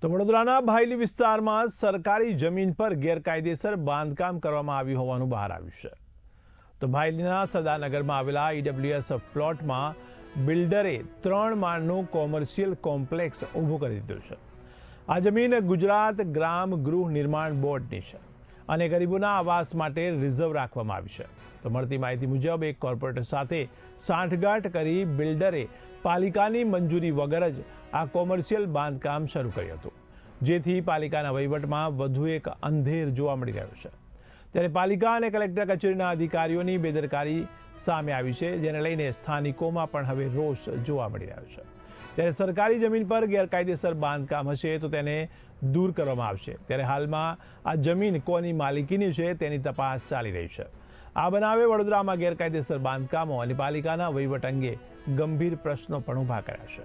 તો વડોદરાના ભાયલી વિસ્તારમાં સરકારી જમીન પર ગેરકાયદેસર બાંધકામ કરવામાં આવ્યું હોવાનું બહાર આવ્યું છે। તો ભાયલીના સદાનગરમાં આવેલા ઈડબ્લ્યુએસ પ્લોટમાં બિલ્ડરે 3 માળનું કોમર્શિયલ કોમ્પ્લેક્સ ઊભું કરી દીધું છે। આ જમીન ગુજરાત ગ્રામ ગૃહ નિર્માણ બોર્ડની છે અને ગરીબોના આવાસ માટે રિઝર્વ રાખવામાં આવી છે। તો મળતી માહિતી મુજબ એક કોર્પોરેટર સાથે સાંઠગાંઠ કરી બિલ્ડરે પાલિકાની મંજૂરી વગર જ આ કોમર્શિયલ બાંધકામ શરૂ કર્યું હતું, જેથી પાલિકાના વહીવટમાં વધુ એક અંધેર જોવા મળી રહ્યો છે। ત્યારે પાલિકા અને કલેક્ટર કચેરીના અધિકારીઓની બેદરકારી સામે આવી છે, જેને લઈને સ્થાનિકોમાં પણ હવે રોષ જોવા મળી રહ્યો છે। ત્યારે સરકારી જમીન પર ગેરકાયદેસર બાંધકામ હશે તો તેને દૂર કરવામાં આવશે। ત્યારે હાલમાં આ જમીન કોની માલિકીની છે તેની તપાસ ચાલી રહી છે। આ બનાવે વડોદરામાં ગેરકાયદેસર બાંધકામો અને પાલિકાના વહીવટ અંગે ગંભીર પ્રશ્નો પણ ઊભા કર્યા છે।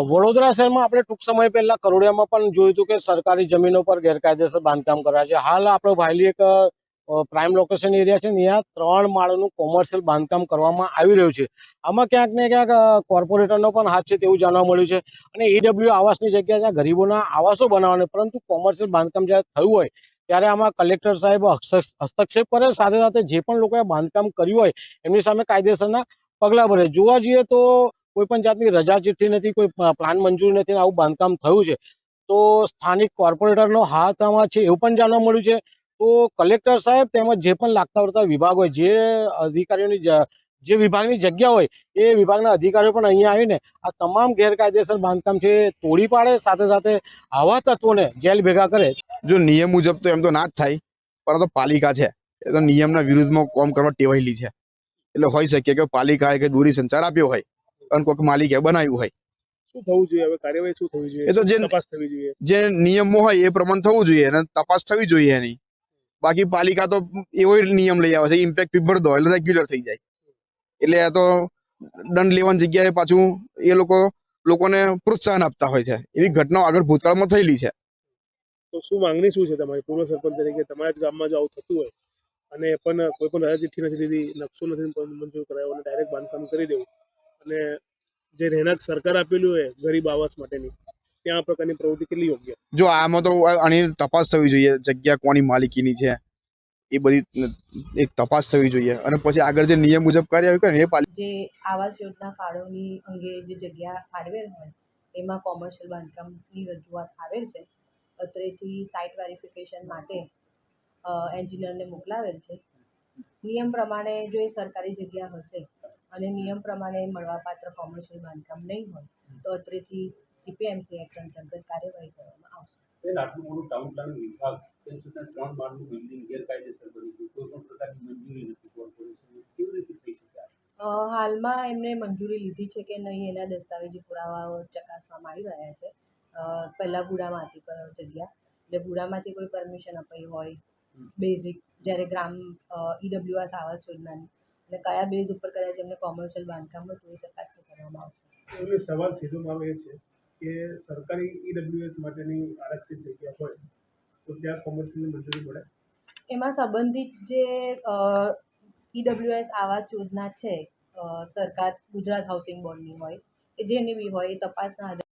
વડોદરા શહેરમાં આપણે ટૂંક સમય પહેલા કરોડિયામાં પણ જોયું હતું કે સરકારી જમીનો પર ગેરકાયદેસર બાંધકામ કરાયા છે। હાલ આપણો ભાયલી એક પ્રાઇમ લોકેશન એરિયા છે, ત્યાં 3 માળનું કોમર્શિયલ બાંધકામ કરવામાં આવી રહ્યું છે। આમાં ક્યાંક ને ક્યાંક કોર્પોરેટરનો પણ હાથ છે તેવું જાણવા મળ્યું છે અને ઈડબ્લ્યુ આવાસની જગ્યાએ ત્યાં ગરીબોના આવાસો બનાવવાના, પરંતુ કોમર્શિયલ બાંધકામ જ્યારે થયું હોય ત્યારે આમાં કલેક્ટર સાહેબ હસ્તક્ષેપ કરે, સાથે સાથે જે પણ લોકોએ બાંધકામ કર્યું હોય એમની સામે કાયદેસરના પગલાં ભરે। જોવા જઈએ તો કોઈ પણ જાતની રજા ચિઠ્ઠી નથી, કોઈ પ્લાન મંજૂરી નથી, આવું બાંધકામ થયું છે। તો સ્થાનિક કોર્પોરેટરનો હાથ આમાં છે એવું પણ જાણવા મળ્યું છે। તો કલેક્ટર સાહેબ તેમજ જે પણ લાગતા વળગતા વિભાગ હોય, જે અધિકારીઓની જે વિભાગની જગ્યા હોય એ વિભાગના અધિકારીઓ પણ અહીંયા આવીને આ તમામ ગેરકાયદેસર બાંધકામ છે તોડી પાડે, સાથે સાથે આવા તત્વોને જેલ ભેગા કરે। જો નિયમ મુજબ તો એમ તો ના જ થાય, પરંતુ પાલિકા છે એ તો નિયમના વિરુદ્ધમાં કામ કરવા ટેવાયેલી છે, એટલે હોઈ શકે કે પાલિકાએ કે દૂરી સંચાર આપ્યો હોય અને કોઈક માલિકે બનાવ્યું હોય। શું થવું જોઈએ? હવે કાર્યવાહી શું થવી જોઈએ? એ તો તપાસ થવી જોઈએ, જે નિયમો હોય એ પ્રમાણે થવું જોઈએ અને તપાસ થવી જોઈએ એની। બાકી પાલિકા તો એવો નિયમ લઈ આવે છે, ઇમ્પેક્ટ ફી ભર દો એટલે રેગ્યુલર થઈ જાય, એટલે આ તો દંડ લેવાની જગ્યાએ પાછું એ લોકોને પ્રોત્સાહન આપતા હોય છે। એવી ઘટનાઓ આગળ ભૂતકાળમાં થયેલી છે। તો શું માંગણી શું છે તમારી પૂર્વ સરપંચ તરીકે? તમારા જ ગામમાં જો આવું થતું હોય અને પણ કોઈ પણ રજા ચિઠ્ઠી નથી દીધી, નકશો નથી મંજૂર કરાયો અને ડાયરેક્ટ બાંધકામ કરી દેવું, અને જે રહેણાંક સરકાર આપેલું હોય ગરીબ આવાસ માટેની, ત્યાં આ પ્રકારની પ્રવૃત્તિ કેટલી યોગ્ય? જો આમાં તો આની તપાસ થવી જોઈએ, જગ્યા કોની માલિકીની છે એ બધી એક તપાસ થવી જોઈએ અને પછી આગળ જે નિયમ મુજબ કાર્ય કરે ને એ જે આવાસ યોજના ફાળવણી અંગે જે જગ્યા ફાળવેલ હોય એમાં કોમર્શિયલ બાંધકામની રજૂઆત આવેલ છે। અત્રેથી સાઇટ વેરિફિકેશન માટે એન્જિનિયરને મોકલાવેલ છે। નિયમ પ્રમાણે જો એ સરકારી જગ્યા હશે અને નિયમ પ્રમાણે મળવાપાત્ર કોમર્શિયલ બાંધકામ નહીં હોય તો અત્રેથી જીપીએમસી એક્ટ અંતર્ગત કાર્યવાહી કરવામાં આવશે। આટલું મોટું ટાઉન પ્લાનિંગ વિભાગ તેમ છતાં 3 માળનું બિલ્ડિંગ ગેરકાયદેસર બની ગયું, કોઈ પણ પ્રકારની મંજૂરી નથી કોર્પોરેશનની, કેવી રીતે થઈ શકે? હાલમાં એમને મંજૂરી લીધી છે કે નહીં એના દસ્તાવેજી પુરાવાઓ ચકાસવામાં આવી રહ્યા છે। પહેલાં ભૂડામાંથી પર જગ્યા, એટલે ભૂડામાંથી કોઈ પરમિશન અપાઈ હોય બેઝિક, જ્યારે ગ્રામ ઈડબ્લ્યુએસ આવાસ યોજનાની, અને કયા બેઝ ઉપર કદાચ એમને કોમર્શિયલ બાંધકામ હતું એ ચકાસણી કરવામાં આવશે। એમને સવાલ સીધો મારો એ છે કે સરકારી ઈડબ્લ્યુએસ માટેની આરક્ષિત જગ્યા હોય તો ત્યાં કોમર્શિયલની મંજૂરી મળે? એમાં સંબંધિત જે ઈડબ્લ્યુએસ આવાસ યોજના છે સરકાર ગુજરાત હાઉસિંગ બોર્ડની હોય કે જેની બી હોય એ તપાસના આધારે